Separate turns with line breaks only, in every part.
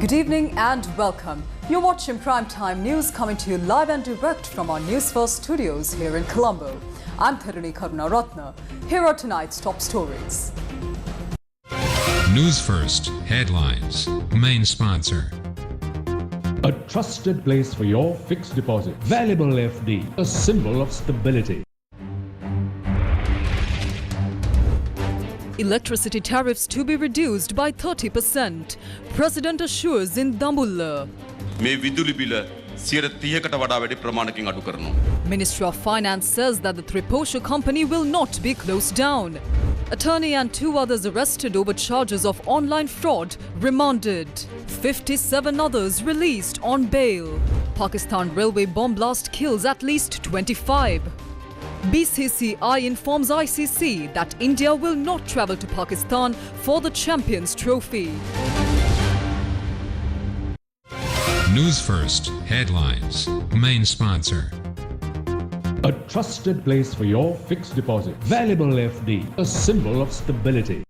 Good evening and welcome. You're watching Primetime News coming to you live and direct from our Newsfirst studios here in Colombo. I'm Tharani Karunaratna. Here are tonight's top stories.
Newsfirst headlines. Main sponsor.
A trusted place for your fixed deposit. Valuable FD, a symbol of stability.
Electricity tariffs to be reduced by 30%. President assures in Dambulla. Ministry of Finance says that the Triposha company will not be closed down. Attorney and 2 others arrested over charges of online fraud remanded. 57 others released on bail. Pakistan railway bomb blast kills at least 25. BCCI informs ICC that India will not travel to Pakistan for the Champions Trophy.
Newsfirst headlines. Main sponsor.
A trusted place for your fixed deposit. Valuable FD, a symbol of stability.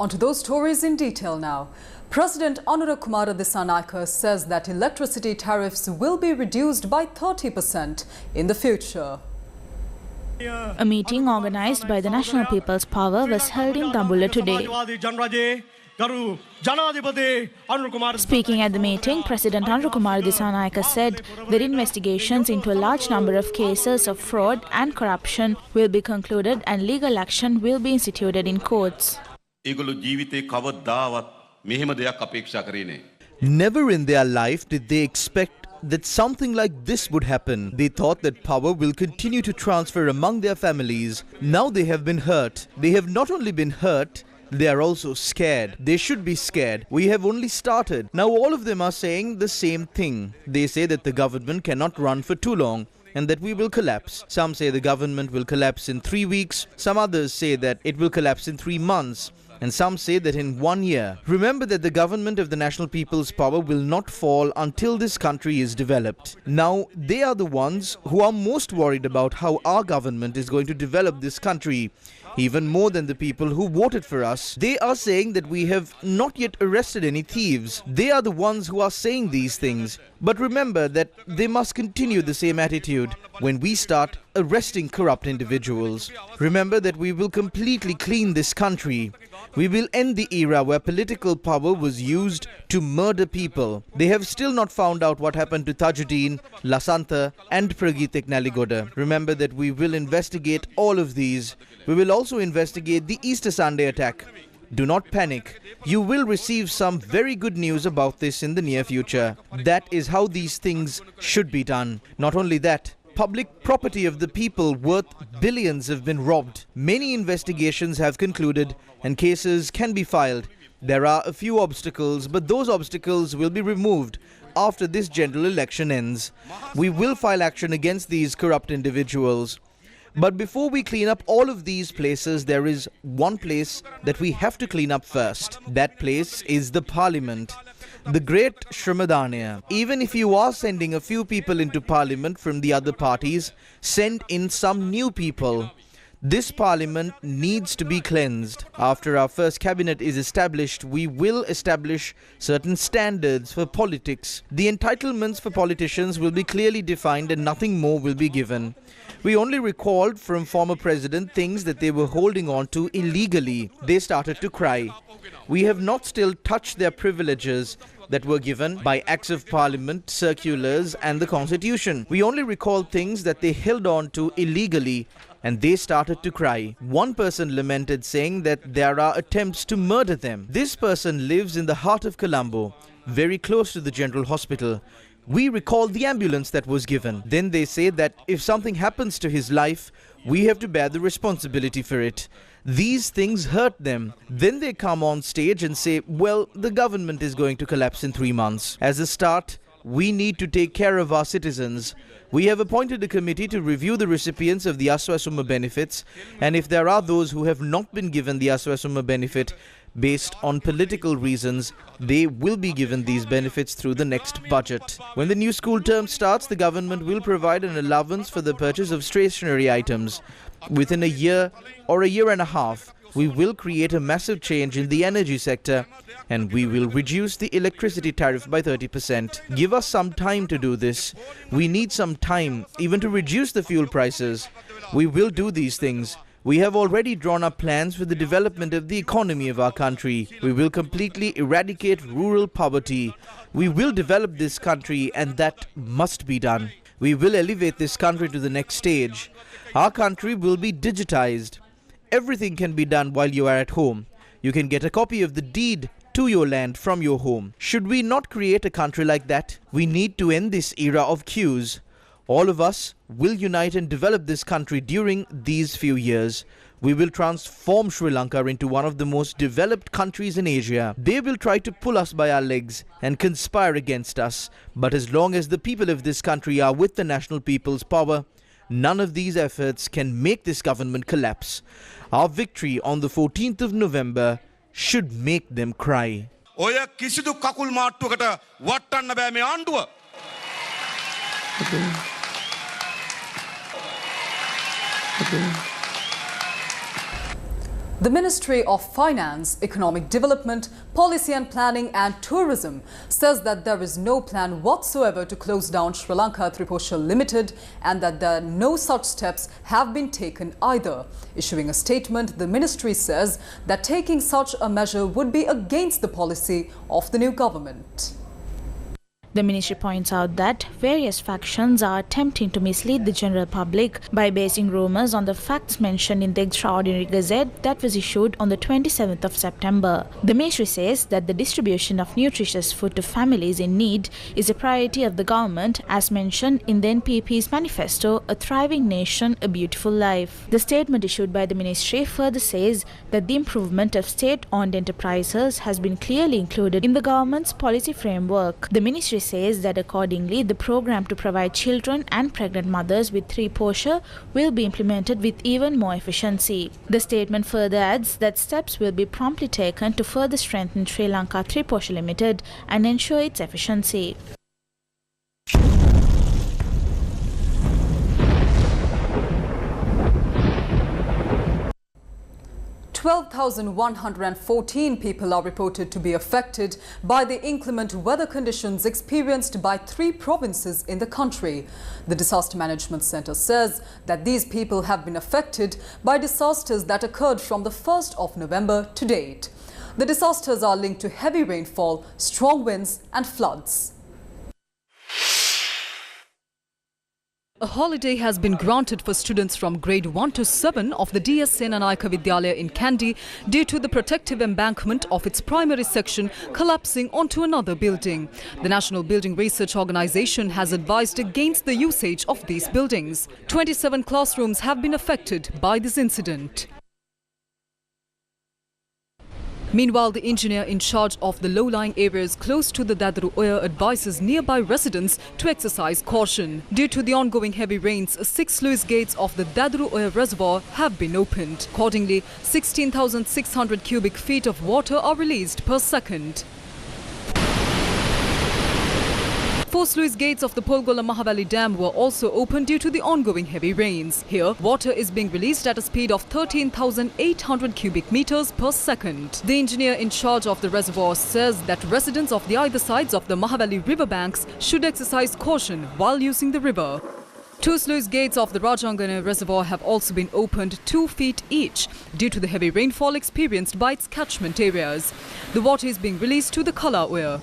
On to those stories in detail now. President Anura Kumara Dissanayake says that electricity tariffs will be reduced by 30% in the future.
A meeting organized by the National People's Power was held in Dambulla today. Speaking at the meeting, President Anura Kumara Dissanayake said that investigations into a large number of cases of fraud and corruption will be concluded and legal action will be instituted in courts.
Never in their life did they expect that something like this would happen. They thought that power will continue to transfer among their families. Now they have been hurt. They have not only been hurt, they are also scared. They should be scared. We have only started. Now all of them are saying the same thing. They say that the government cannot run for too long and that we will collapse. Some say the government will collapse in 3 weeks. Some others say that it will collapse in 3 months. And some say that in 1 year. Remember that the government of the National People's Power will not fall until this country is developed. Now, they are the ones who are most worried about how our government is going to develop this country. Even more than the people who voted for us. They are saying that we have not yet arrested any thieves. They are the ones who are saying these things. But remember that they must continue the same attitude when we start arresting corrupt individuals. Remember that we will completely clean this country. We will end the era where political power was used to murder people. They have still not found out what happened to Tajuddin, Lasantha and Pragitik Naligoda. Remember that we will investigate all of these. We will also investigate the Easter Sunday attack. Do not panic. You will receive some very good news about this in the near future. That is how these things should be done. Not only that, public property of the people worth billions have been robbed. Many investigations have concluded and cases can be filed. There are a few obstacles, but those obstacles will be removed after this general election ends. We will file action against these corrupt individuals. But before we clean up all of these places, there is one place that we have to clean up first. That place is the Parliament. The great Shrimadanya. Even if you are sending a few people into Parliament from the other parties, send in some new people. This Parliament needs to be cleansed. After our first cabinet is established, we will establish certain standards for politics. The entitlements for politicians will be clearly defined and nothing more will be given. We only recalled from former president things that they were holding on to illegally. They started to cry. We have not still touched their privileges that were given by acts of parliament, circulars and the constitution. We only recalled things that they held on to illegally and they started to cry. One person lamented saying that there are attempts to murder them. This person lives in the heart of Colombo, very close to the General Hospital. We recall the ambulance that was given. Then they say that if something happens to his life, we have to bear the responsibility for it. These things hurt them. Then they come on stage and say, well, the government is going to collapse in 3 months. As a start, we need to take care of our citizens. We have appointed a committee to review the recipients of the Aswasuma benefits, and if there are those who have not been given the Aswasuma benefit based on political reasons, they will be given these benefits through the next budget. When the new school term starts, the government will provide an allowance for the purchase of stationery items. Within a year or a year and a half, We will create a massive change in the energy sector and we will reduce the electricity tariff by 30%. Give us some time to do this. We need some time even to reduce the fuel prices. We will do these things. We have already drawn up plans for the development of the economy of our country. We will completely eradicate rural poverty. We will develop this country and that must be done. We will elevate this country to the next stage. Our country will be digitized. Everything can be done while you are at home. You can get a copy of the deed to your land from your home. Should we not create a country like that? We need to end this era of queues. All of us will unite and develop this country during these few years. We will transform Sri Lanka into one of the most developed countries in Asia. They will try to pull us by our legs and conspire against us. But as long as the people of this country are with the national people's power, none of these efforts can make this government collapse. Our victory on the 14th of November should make them cry.
ඔය කිසිදු කකුල් මාට්ටුවකට වටන්න බෑ මේ ආණ්ඩුව.
The Ministry of Finance, Economic Development, Policy and Planning and Tourism says that there is no plan whatsoever to close down Sri Lanka Triposha Limited and that no such steps have been taken either. Issuing a statement, the ministry says that taking such a measure would be against the policy of the new government.
The ministry points out that various factions are attempting to mislead the general public by basing rumours on the facts mentioned in the extraordinary gazette that was issued on the 27th of September. The ministry says that the distribution of nutritious food to families in need is a priority of the government as mentioned in the NPP's manifesto, A Thriving Nation, A Beautiful Life. The statement issued by the ministry further says that the improvement of state-owned enterprises has been clearly included in the government's policy framework. The ministry says that accordingly, the program to provide children and pregnant mothers with Triposha will be implemented with even more efficiency. The statement further adds that steps will be promptly taken to further strengthen Sri Lanka Triposha Limited and ensure its efficiency.
12,114 people are reported to be affected by the inclement weather conditions experienced by 3 provinces in the country. The Disaster Management Centre says that these people have been affected by disasters that occurred from the 1st of November to date. The disasters are linked to heavy rainfall, strong winds and floods. A holiday has been granted for students from grade 1 to 7 of the DS Senanayaka Vidyalaya in Kandy due to the protective embankment of its primary section collapsing onto another building. The National Building Research Organisation has advised against the usage of these buildings. 27 classrooms have been affected by this incident. Meanwhile, the engineer in charge of the low-lying areas close to the Dadru Oya advises nearby residents to exercise caution. Due to the ongoing heavy rains, 6 sluice gates of the Dadru Oya reservoir have been opened. Accordingly, 16,600 cubic feet of water are released per second. 4 sluice gates of the Polgola Mahavali Dam were also opened due to the ongoing heavy rains. Here, water is being released at a speed of 13,800 cubic meters per second. The engineer in charge of the reservoir says that residents of the either sides of the Mahavali riverbanks should exercise caution while using the river. 2 sluice gates of the Rajangana reservoir have also been opened 2 feet each due to the heavy rainfall experienced by its catchment areas. The water is being released to the Kala Oya.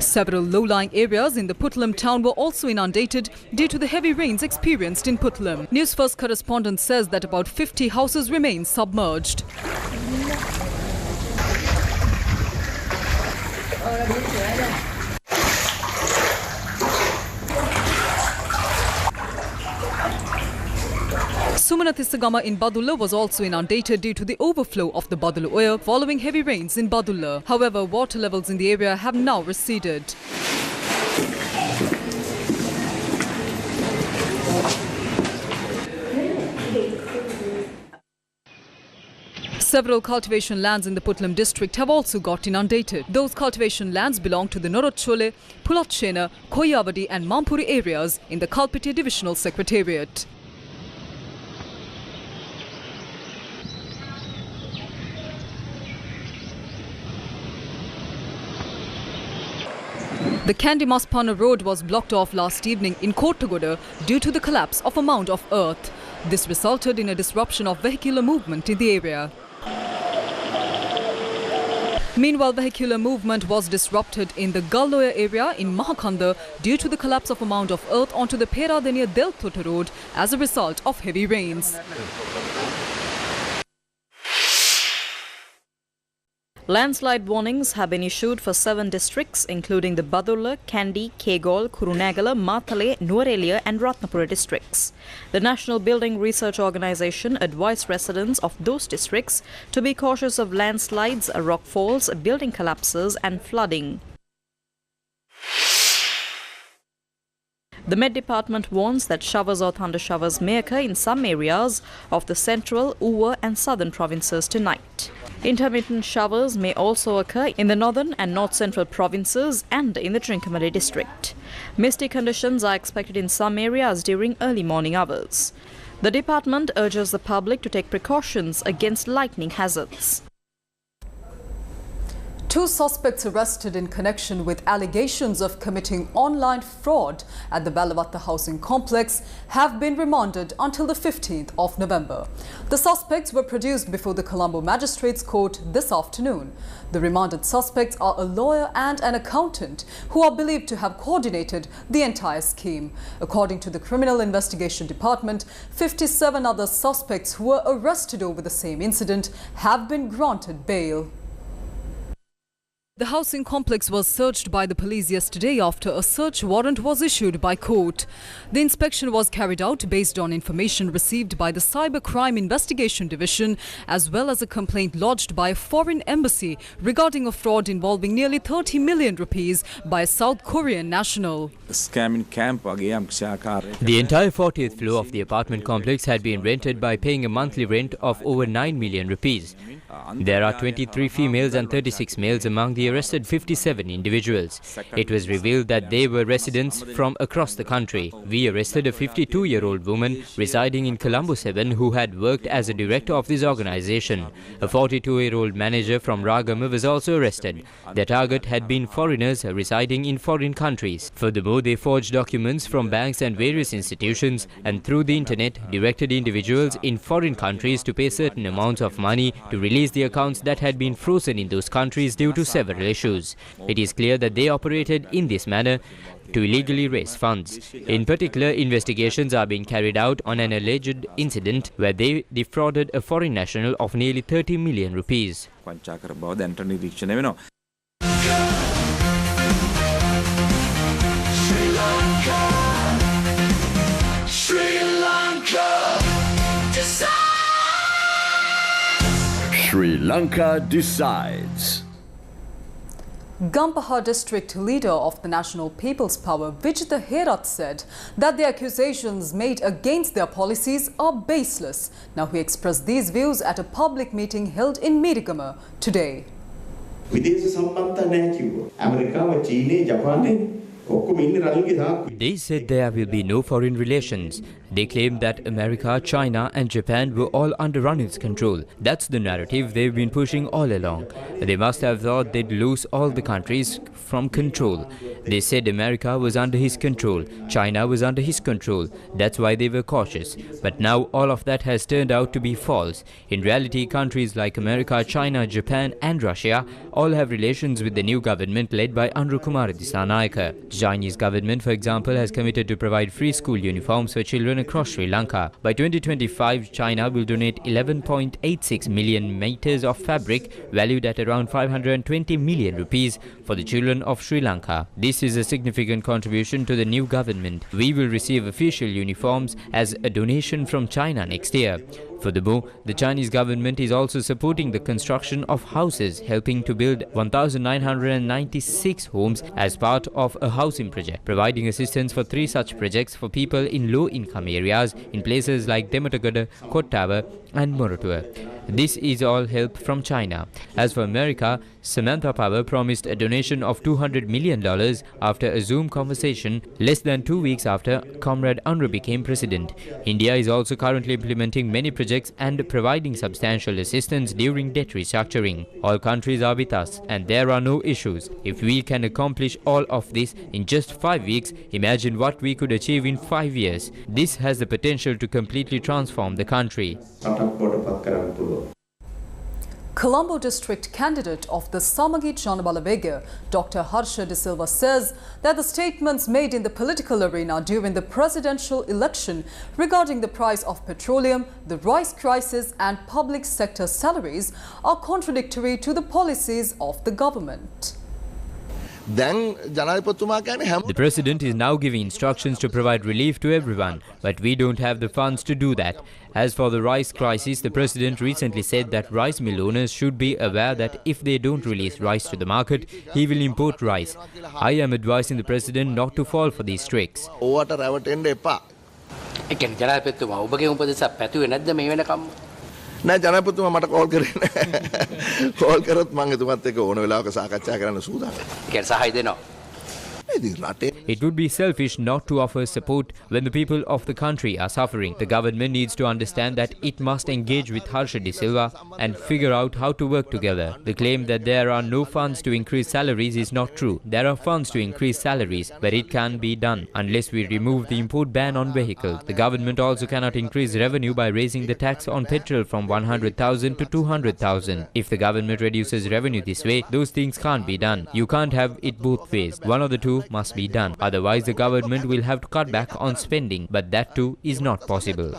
Several low-lying areas in the Puttalam town were also inundated due to the heavy rains experienced in Puttalam. Newsfirst correspondent says that about 50 houses remain submerged. Sumanathisagama in Badulla was also inundated due to the overflow of the Badulla Oya following heavy rains in Badulla. However, water levels in the area have now receded. Several cultivation lands in the Puttalam district have also got inundated. Those cultivation lands belong to the Norotchole, Pulatchena, Koyavadi and Mampuri areas in the Kalpitiya Divisional Secretariat. The Kandy-Maspana road was blocked off last evening in Kottagoda due to the collapse of a mound of earth. This resulted in a disruption of vehicular movement in the area. Meanwhile, vehicular movement was disrupted in the Galloya area in Mahakanda due to the collapse of a mound of earth onto the Pera Deltota road as a result of heavy rains. Landslide warnings have been issued for 7 districts, including the Badulla, Kandy, Kegol, Kurunegala, Matale, Nuwara and Ratnapura districts. The National Building Research Organisation advised residents of those districts to be cautious of landslides, rockfalls, building collapses and flooding. The Met Department warns that showers or thunder showers may occur in some areas of the central, Uva and southern provinces tonight. Intermittent showers may also occur in the northern and north-central provinces and in the Trincomalee district. Misty conditions are expected in some areas during early morning hours. The department urges the public to take precautions against lightning hazards. 2 suspects arrested in connection with allegations of committing online fraud at the Balavatta housing complex have been remanded until the 15th of November. The suspects were produced before the Colombo Magistrates Court this afternoon. The remanded suspects are a lawyer and an accountant who are believed to have coordinated the entire scheme. According to the Criminal Investigation Department, 57 other suspects who were arrested over the same incident have been granted bail. The housing complex was searched by the police yesterday after a search warrant was issued by court. The inspection was carried out based on information received by the Cybercrime Investigation Division as well as a complaint lodged by a foreign embassy regarding a fraud involving nearly 30 million rupees by a South Korean national.
The entire 40th floor of the apartment complex had been rented by paying a monthly rent of over 9 million rupees. There are 23 females and 36 males among the arrested 57 individuals. It was revealed that they were residents from across the country. We arrested a 52-year-old woman residing in Colombo 7 who had worked as a director of this organization. A 42-year-old manager from Ragama was also arrested. Their target had been foreigners residing in foreign countries. Furthermore, they forged documents from banks and various institutions and through the internet directed individuals in foreign countries to pay certain amounts of money to release the accounts that had been frozen in those countries due to several issues. It is clear that they operated in this manner to illegally raise funds. In particular, investigations are being carried out on an alleged incident where they defrauded a foreign national of nearly 30 million rupees.
Sri Lanka decides.
Gampaha district leader of the National People's Power, Vijitha Herath, said that the accusations made against their policies are baseless. Now he expressed these views at a public meeting held in Mirigama today.
They said there will be no foreign relations. They claimed that America, China and Japan were all under Ranil's control. That's the narrative they've been pushing all along. They must have thought they'd lose all the countries from control. They said America was under his control, China was under his control. That's why they were cautious. But now all of that has turned out to be false. In reality, countries like America, China, Japan and Russia all have relations with the new government led by Anrukumara Dissanayaka. The Chinese government, for example, has committed to provide free school uniforms for children across Sri Lanka. By 2025, China will donate 11.86 million meters of fabric valued at around 520 million rupees for the children of Sri Lanka. This is a significant contribution to the new government. We will receive official uniforms as a donation from China next year. Furthermore, the Chinese government is also supporting the construction of houses, helping to build 1,996 homes as part of a housing project, providing assistance for 3 such projects for people in low-income areas in places like Dematagada, Kottawa and moratorium. This is all help from China. As for America, Samantha Power promised a donation of $200 million after a Zoom conversation less than 2 weeks after Comrade Unruh became president. India is also currently implementing many projects and providing substantial assistance during debt restructuring. All countries are with us and there are no issues. If we can accomplish all of this in just 5 weeks, imagine what we could achieve in 5 years. This has the potential to completely transform the country.
Colombo district candidate of the SAMAG Chanabalawega, Dr. Hara DVA, says that the statements made in the political arena during the presidential election regarding the price of petroleum, the rice crisis and public sector salaries are contradictory to the policies of the government.
The president is now giving instructions to provide relief to everyone, but we don't have the funds to do that. As for the rice crisis, the president recently said that rice mill owners should be aware that if they don't release rice to the market, he will import rice. I am advising the president not to fall for these tricks.
නෑ ජනාධිපතිතුමා මට call කරේ නෑ call කරොත් මම එතුමත් එක්ක ඕන වෙලාවක සාකච්ඡා කරන්න සූදානම්.
ඒකට සහාය දෙනවා.
It would be selfish not to offer support when the people of the country are suffering. The government needs to understand that it must engage with Hara DVA and figure out how to work together. The claim that there are no funds to increase salaries is not true. There are funds to increase salaries, but it can't be done unless we remove the import ban on vehicles. The government also cannot increase revenue by raising the tax on petrol from 100,000 to 200,000. If the government reduces revenue this way, those things can't be done. You can't have it both ways. One of the two must be done. Otherwise, the government will have to cut back on spending, but that too is not possible.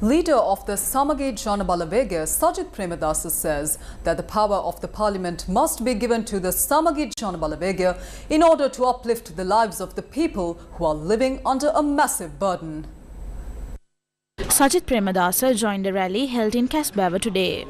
Leader of the SAMAG Chanabalawega, Sajid Premadasa, says that the power of the parliament must be given to the SAMAG Chanabalawega in order to uplift the lives of the people who are living under a massive burden.
Sajid Premadasa joined a rally held in Casbah today.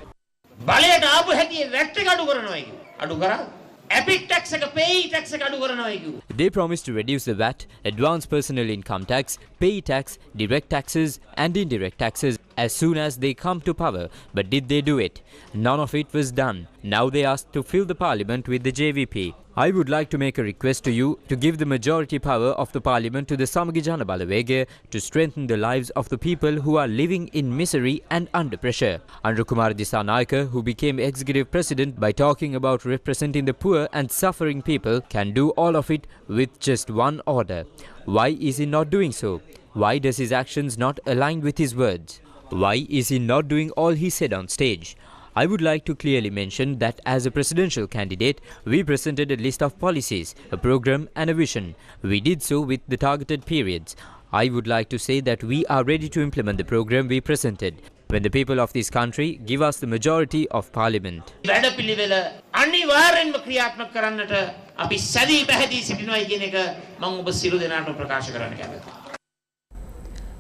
They promised to reduce the VAT, advance personal income tax, pay tax, direct taxes and indirect taxes as soon as they come to power. But did they do it? None of it was done. Now they asked to fill the parliament with the JVP. I would like to make a request to you to give the majority power of the parliament to the SAMAG Chanabalawega to strengthen the lives of the people who are living in misery and under pressure. Anru Kumar Dissanayake, who became executive president by talking about representing the poor and suffering people, can do all of it with just one order. Why is he not doing so? Why does his actions not align with his words? Why is he not doing all he said on stage? I would like to clearly mention that as a presidential candidate, we presented a list of policies, a program and a vision. We did so with the targeted periods. I would like to say that we are ready to implement the program we presented when the people of this country give us the majority of parliament.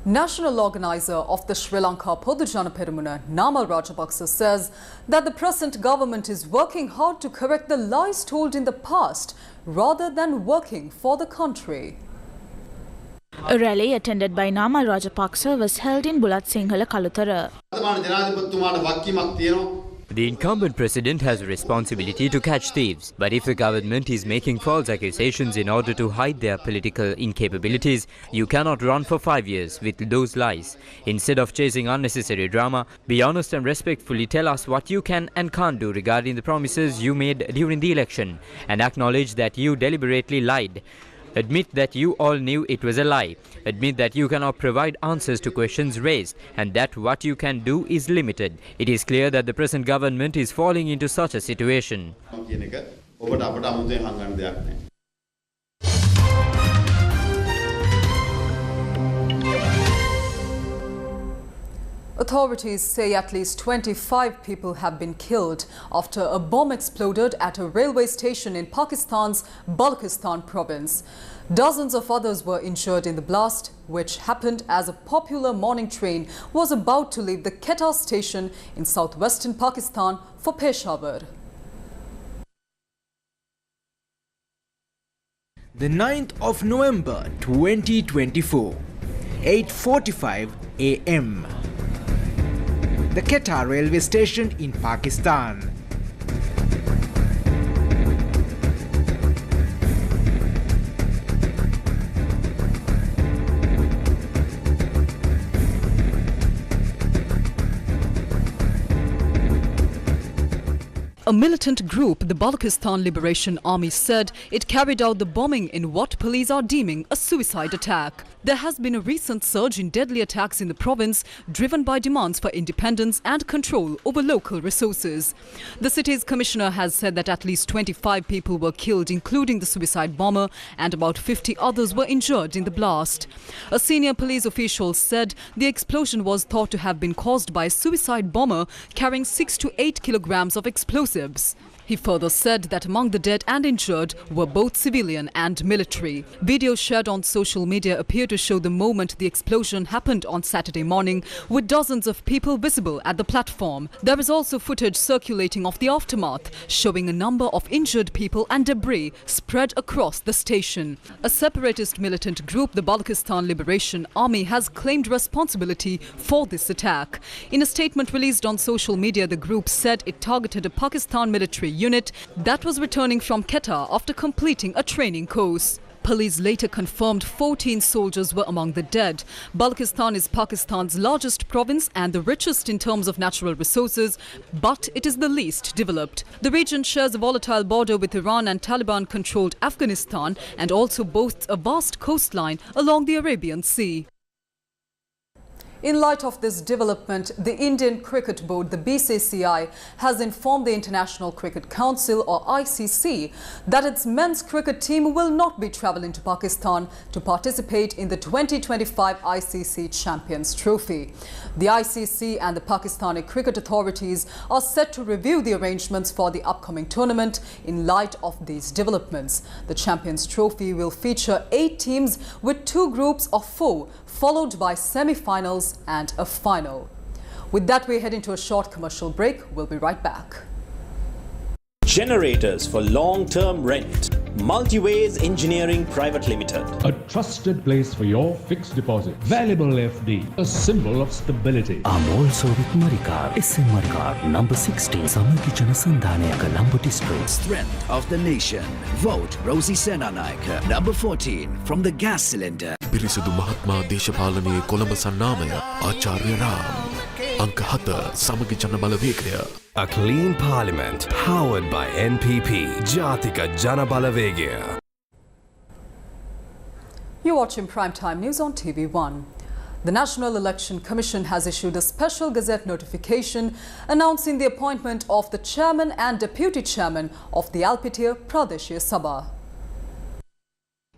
National organizer of the Sri Lanka Podujana Peramuna, Nama Rajapaksa, says that the present government is working hard to correct the lies told in the past rather than working for the country.
A rally attended by Nama Rajapaksa was held in Bulat Sinhala Kalutara.
The incumbent president has a responsibility to catch thieves, but if the government is making false accusations in order to hide their political incapabilities, you cannot run for 5 years with those lies. Instead of chasing unnecessary drama, be honest and respectfully tell us what you can and can't do regarding the promises you made during the election, and acknowledge that you deliberately lied. Admit that you all knew it was a lie. Admit that you cannot provide answers to questions raised and that what you can do is limited. It is clear that the present government is falling into such a situation.
Authorities say at least 25 people have been killed after a bomb exploded at a railway station in Pakistan's Balochistan province. Dozens of others were injured in the blast, which happened as a popular morning train was about to leave the Quetta station in southwestern Pakistan for Peshawar.
The 9th of November 2024, 8:45
AM. The Quetta railway station in Pakistan.
A militant group, the Balochistan Liberation Army, said it carried out the bombing in what police are deeming a suicide attack. There has been a recent surge in deadly attacks in the province, driven by demands for independence and control over local resources. The city's commissioner has said that at least 25 people were killed, including the suicide bomber, and about 50 others were injured in the blast. A senior police official said the explosion was thought to have been caused by a suicide bomber carrying 6 to 8 kilograms of explosives. He further said that among the dead and injured were both civilian and military. Videos shared on social media appear to show the moment the explosion happened on Saturday morning, with dozens of people visible at the platform. There is also footage circulating of the aftermath, showing a number of injured people and debris spread across the station. A separatist militant group, the Balochistan Liberation Army, has claimed responsibility for this attack. In a statement released on social media, the group said it targeted a Pakistan military unit that was returning from Quetta after completing a training course. Police later confirmed 14 soldiers were among the dead. Balochistan is Pakistan's largest province and the richest in terms of natural resources, but it is the least developed. The region shares a volatile border with Iran and Taliban-controlled Afghanistan and also boasts a vast coastline along the Arabian Sea. In light of this development, the Indian Cricket Board, the BCCI, has informed the International Cricket Council, or ICC, that its men's cricket team will not be travelling to Pakistan to participate in the 2025 ICC Champions Trophy. The ICC and the Pakistani cricket authorities are set to review the arrangements for the upcoming tournament in light of these developments. The Champions Trophy will feature 8 teams with 2 groups of 4, followed by semi-finals and a final. With that, we head into a short commercial break. We'll be right back.
Generators for long-term rent. Multiways Engineering Private Limited.
A trusted place for your fixed deposit. Valuable FD, a symbol of stability.
I'm also with Marikar. SM Marikar, number 16. Samagi Janasandhanaya Colombo District.
Strength of the nation. Vote Rosie Senanayaka. Number 14 from the gas cylinder.
පිරිසිදු මහත්මා දේශපාලනයේ කොළඹ සන්නාමය ආචාර්ය රාම් අංක 7 සමගි ජන බලවේගය.
A clean parliament powered by NPP ජාතික ජන බලවේගය.
You're watching Primetime News on TV1. The National Election Commission has issued a special gazette notification announcing the appointment of the chairman and deputy chairman of the Alpitia Pradeshia Sabha.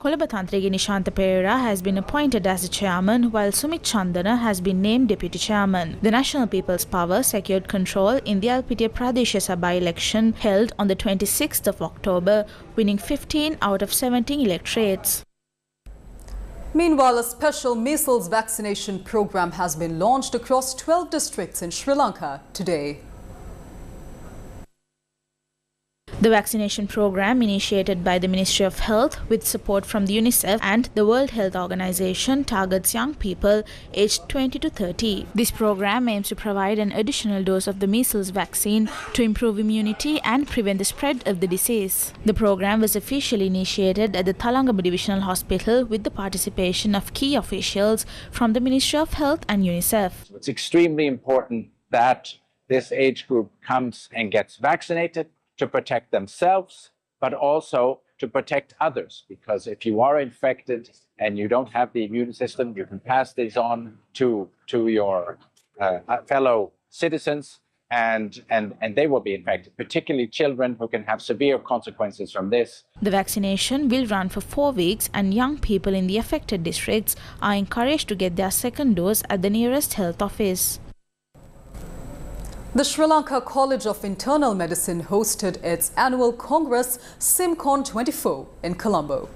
Kolaba Tantrigi Nishanta Pera has been appointed as the chairman, while Sumit Chandana has been named deputy chairman. The National People's Power secured control in the Alpitia Pradeshia Sabha election held on the 26th of October, winning 15 out of 17 electorates.
Meanwhile, a special measles vaccination program has been launched across 12 districts in Sri Lanka today.
The vaccination program, initiated by the Ministry of Health with support from the UNICEF and the World Health Organization, targets young people aged 20 to 30. This program aims to provide an additional dose of the measles vaccine to improve immunity and prevent the spread of the disease. The program was officially initiated at the Thalangama Divisional Hospital with the participation of key officials from the Ministry of Health and UNICEF.
It's extremely important that this age group comes and gets vaccinated to protect themselves, but also to protect others. Because if you are infected and you don't have the immune system, you can pass this on to your fellow citizens, and they will be infected, particularly children who can have severe consequences from this.
The vaccination will run for 4 weeks, and young people in the affected districts are encouraged to get their second dose at the nearest health office.
The Sri Lanka College of Internal Medicine hosted its annual Congress, SimCon 24, in Colombo.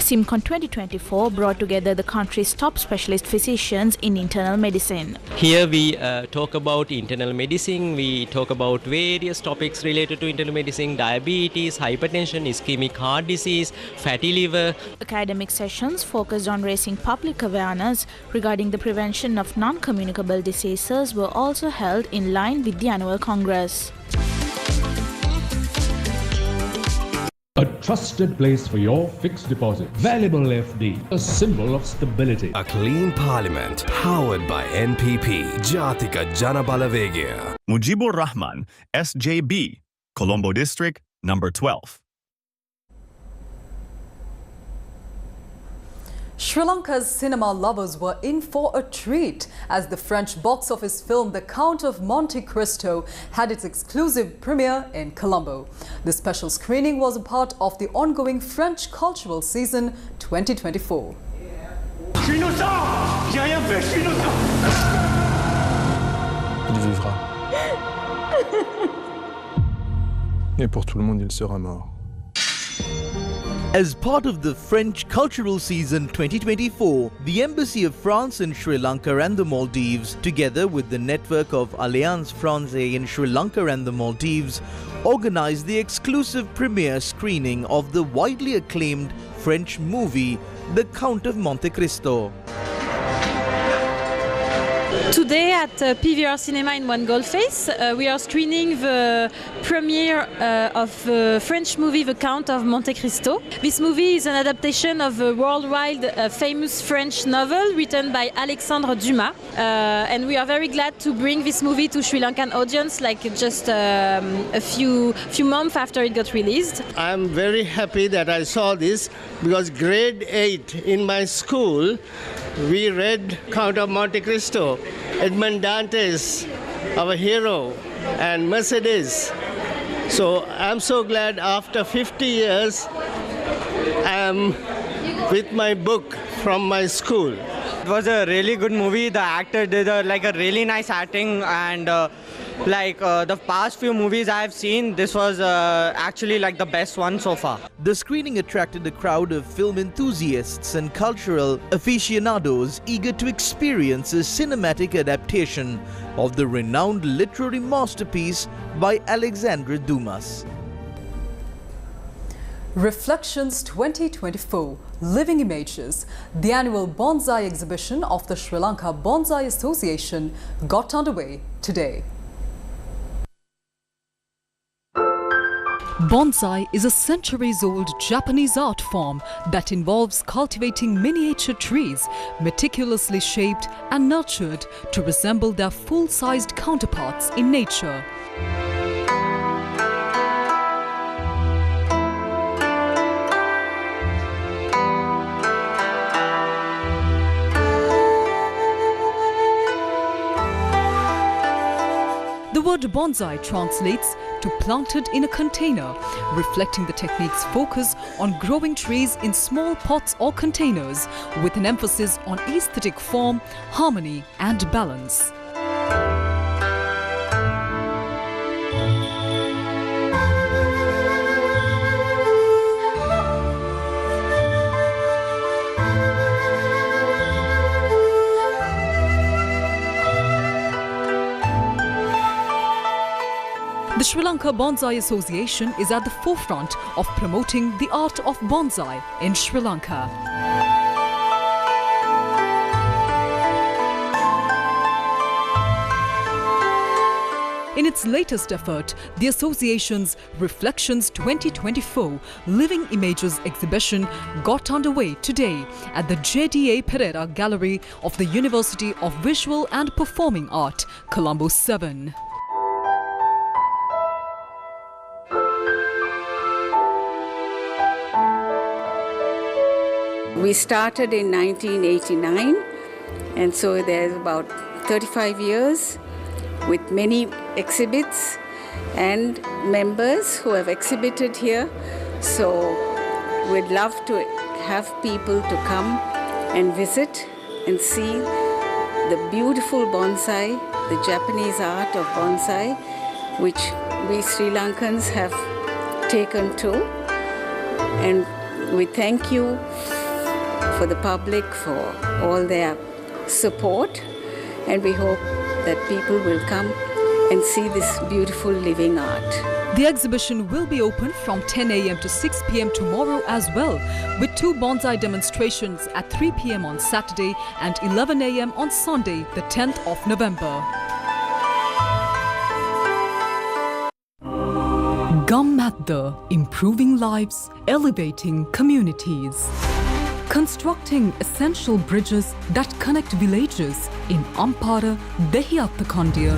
SimCon 2024 brought together the country's top specialist physicians in internal medicine.
Here we talk about internal medicine, we talk about various topics related to internal medicine, diabetes, hypertension, ischemic heart disease, fatty liver.
Academic sessions focused on raising public awareness regarding the prevention of non-communicable diseases were also held in line with the annual Congress.
A trusted place for your fixed deposit. Valuable FD, a symbol of stability.
A clean parliament powered by NPP. Jatika Jana Balavegaya.
Mujibur Rahman, SJB, Colombo District, number 12.
Sri Lanka's cinema lovers were in for a treat as the French box office film The Count of Monte Cristo had its exclusive premiere in Colombo. The special screening was a part of the ongoing French cultural season 2024.
Il
vivra. Et pour tout le monde, il sera mort.
As part of the French Cultural Season 2024, the Embassy of France in Sri Lanka and the Maldives, together with the network of Alliance Francaise in Sri Lanka and the Maldives, organized the exclusive premiere screening of the widely acclaimed French movie, The Count of Monte Cristo.
Today at PVR Cinema in One Goldface, we are screening the premiere of the French movie The Count of Monte Cristo. This movie is an adaptation of a worldwide famous French novel written by Alexandre Dumas. And we are very glad to bring this movie to Sri Lankan audience like just a few months after it got released.
I'm very happy that I saw this because grade 8 in my school we read Count of Monte Cristo. Edmond Dantes, our hero, and Mercedes. So I'm so glad after 50 years I'm with my book from my school.
It was a really good movie. The actor did a really nice acting, and the past few movies I have seen, this was actually the best one so far.
The screening attracted a crowd of film enthusiasts and cultural aficionados eager to experience a cinematic adaptation of the renowned literary masterpiece by Alexandre Dumas.
Reflections 2024 Living Images, the annual Bonsai Exhibition of the Sri Lanka Bonsai Association, got underway today. Bonsai is a centuries-old Japanese art form that involves cultivating miniature trees, meticulously shaped and nurtured to resemble their full-sized counterparts in nature. The word bonsai translates to planted in a container, reflecting the technique's focus on growing trees in small pots or containers with an emphasis on aesthetic form, harmony and balance. The Sri Lanka Bonsai Association is at the forefront of promoting the art of bonsai in Sri Lanka. In its latest effort, the association's Reflections 2024 Living Images exhibition got underway today at the JDA Pera Gallery of the University of Visual and Performing Art, Colombo 7.
We started in 1989, and so there's about 35 years with many exhibits and members who have exhibited here. So we'd love to have people to come and visit and see the beautiful bonsai, the Japanese art of bonsai, which we Sri Lankans have taken to. And we thank you for the public for all their support, and we hope that people will come and see this beautiful living art.
The exhibition will be open from 10 a.m. to 6 p.m. tomorrow as well, with 2 bonsai demonstrations at 3 p.m. on Saturday and 11 a.m. on Sunday, the 10th of November. Gammadda, improving lives, elevating communities. Constructing essential bridges that connect villages in Ampara, Dehiyattakandia,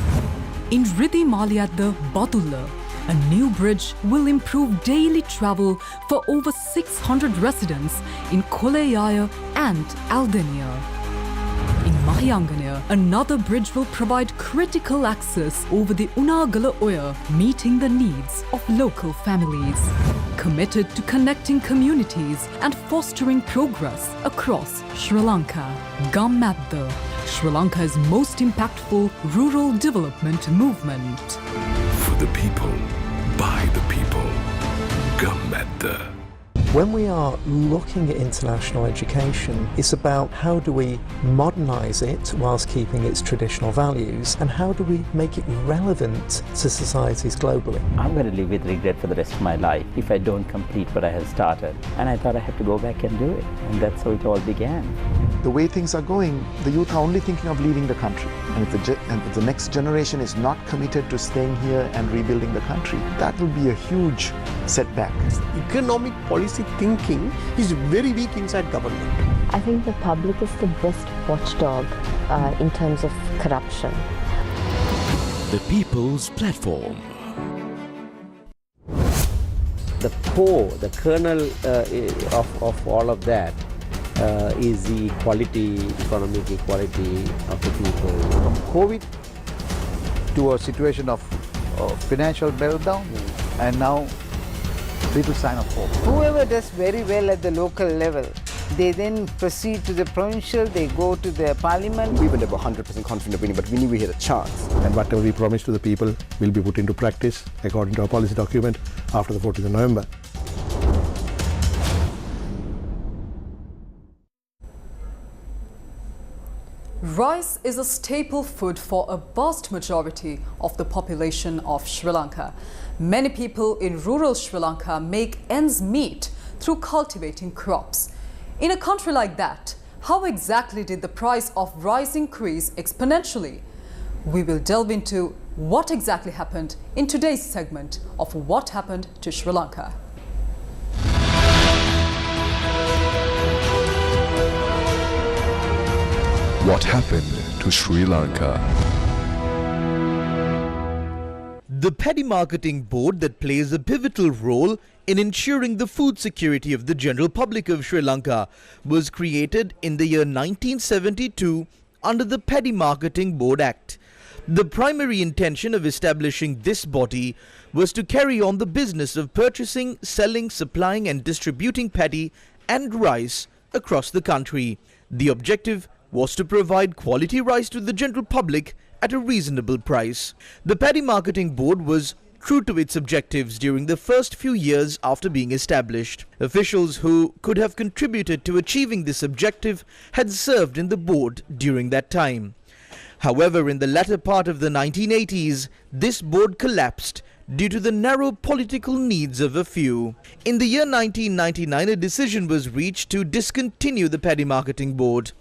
in Rithi Maliadda, Badulla. A new bridge will improve daily travel for over 600 residents in Koleyaya and Aldenia. In Mahayangania, another bridge will provide critical access over the Unagala Oya, meeting the needs of local families. Committed to connecting communities and fostering progress across Sri Lanka. Gammadda, Sri Lanka's most impactful rural development movement.
For the people, by the people. Gammadda.
When we are looking at international education, it's about how do we modernise it whilst keeping its traditional values, and how do we make it relevant to societies globally.
I'm going to live with regret for the rest of my life if I don't complete what I have started. And I thought I had to go back and do it. And that's how it all began.
The way things are going, the youth are only thinking of leaving the country. And if the next generation is not committed to staying here and rebuilding the country, that will be a huge setback.
Economic policy thinking is very weak inside government.
I think the public is the best watchdog in terms of corruption.
The People's Platform.
The core, the kernel of all of that is the equality, economic equality of the people.
From COVID to a situation of financial meltdown, and now little sign of hope.
Whoever does very well at the local level, they then proceed to the provincial, they go to the parliament.
We were never 100% confident of winning, but we knew we had a chance.
And whatever we promised to the people will be put into practice according to our policy document after the 14th of November.
Rice is a staple food for a vast majority of the population of Sri Lanka. Many people in rural Sri Lanka make ends meet through cultivating crops. In a country like that, how exactly did the price of rice increase exponentially? We will delve into what exactly happened in today's segment of What Happened to Sri Lanka.
What happened to Sri Lanka?
The Paddy Marketing Board, that plays a pivotal role in ensuring the food security of the general public of Sri Lanka, was created in the year 1972 under the Paddy Marketing Board Act. The primary intention of establishing this body was to carry on the business of purchasing, selling, supplying and distributing paddy and rice across the country. The objective was to provide quality rice to the general public at a reasonable price. The Paddy Marketing Board was true to its objectives during the first few years after being established. Officials who could have contributed to achieving this objective had served in the board during that time. However, in the latter part of the 1980s, this board collapsed due to the narrow political needs of a few. In the year 1999, a decision was reached to discontinue the Paddy Marketing Board.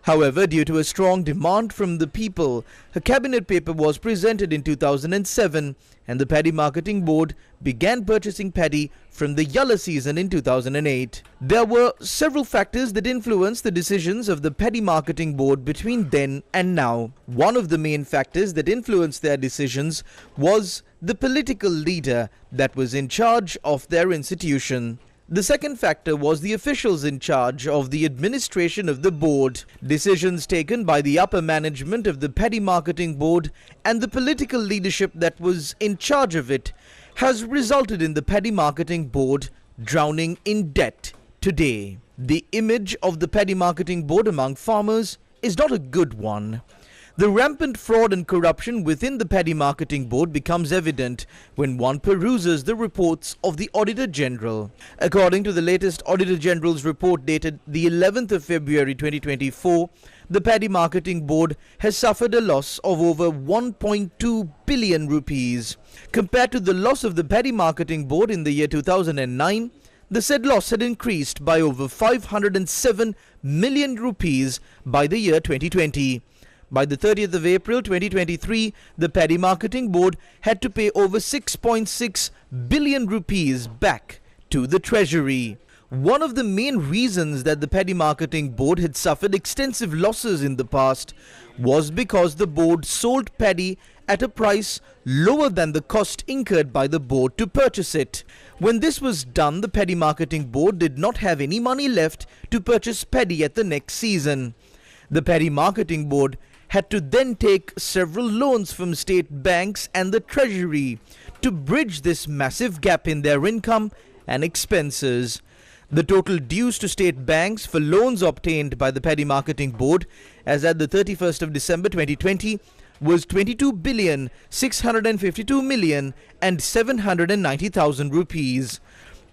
However, due to a strong demand from the people, a cabinet paper was presented in 2007 and the Paddy Marketing Board began purchasing paddy from the Yalla season in 2008. There were several factors that influenced the decisions of the Paddy Marketing Board between then and now. One of the main factors that influenced their decisions was the political leader that was in charge of their institution. The second factor was the officials in charge of the administration of the board. Decisions taken by the upper management of the Paddy Marketing Board and the political leadership that was in charge of it has resulted in the Paddy Marketing Board drowning in debt today. The image of the Paddy Marketing Board among farmers is not a good one. The rampant fraud and corruption within the Paddy Marketing Board becomes evident when one peruses the reports of the Auditor General. According to the latest Auditor General's report dated the 11th of February 2024, the Paddy Marketing Board has suffered a loss of over 1.2 billion rupees. Compared to the loss of the Paddy Marketing Board in the year 2009, the said loss had increased by over 507 million rupees by the year 2020. By the 30th of April 2023, the Paddy Marketing Board had to pay over 6.6 billion rupees back to the Treasury. One of the main reasons that the Paddy Marketing Board had suffered extensive losses in the past was because the board sold paddy at a price lower than the cost incurred by the board to purchase it. When this was done, the Paddy Marketing Board did not have any money left to purchase paddy at the next season. The Paddy Marketing Board had to then take several loans from state banks and the Treasury to bridge this massive gap in their income and expenses. The total dues to state banks for loans obtained by the Paddy Marketing Board as at the 31st of December 2020 was 22,652,790,000 rupees.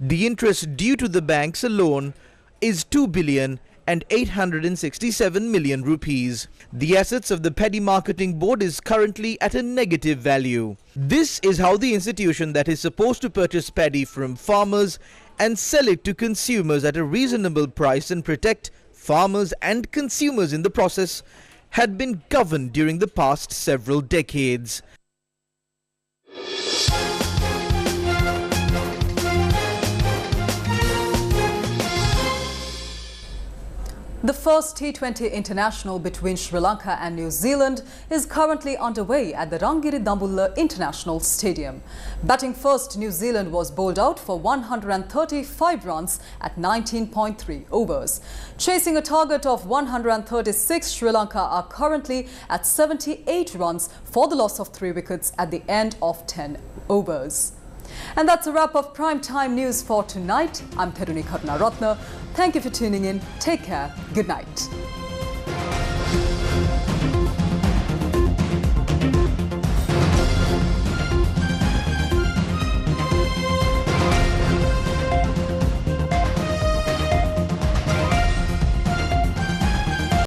The interest due to the banks alone is 2,867,000,000 rupees. The assets of the Paddy Marketing Board is currently at a negative value. This is how the institution that is supposed to purchase paddy from farmers and sell it to consumers at a reasonable price and protect farmers and consumers in the process had been governed during the past several decades.
The first T20 international between Sri Lanka and New Zealand is currently underway at the Rangiri Dambulla International Stadium. Batting first, New Zealand was bowled out for 135 runs at 19.3 overs. Chasing a target of 136, Sri Lanka are currently at 78 runs for the loss of 3 wickets at the end of 10 overs. And that's a wrap of Prime Time News for tonight. I'm Peruni Karnaratna. Thank you for tuning in. Take care. Good night.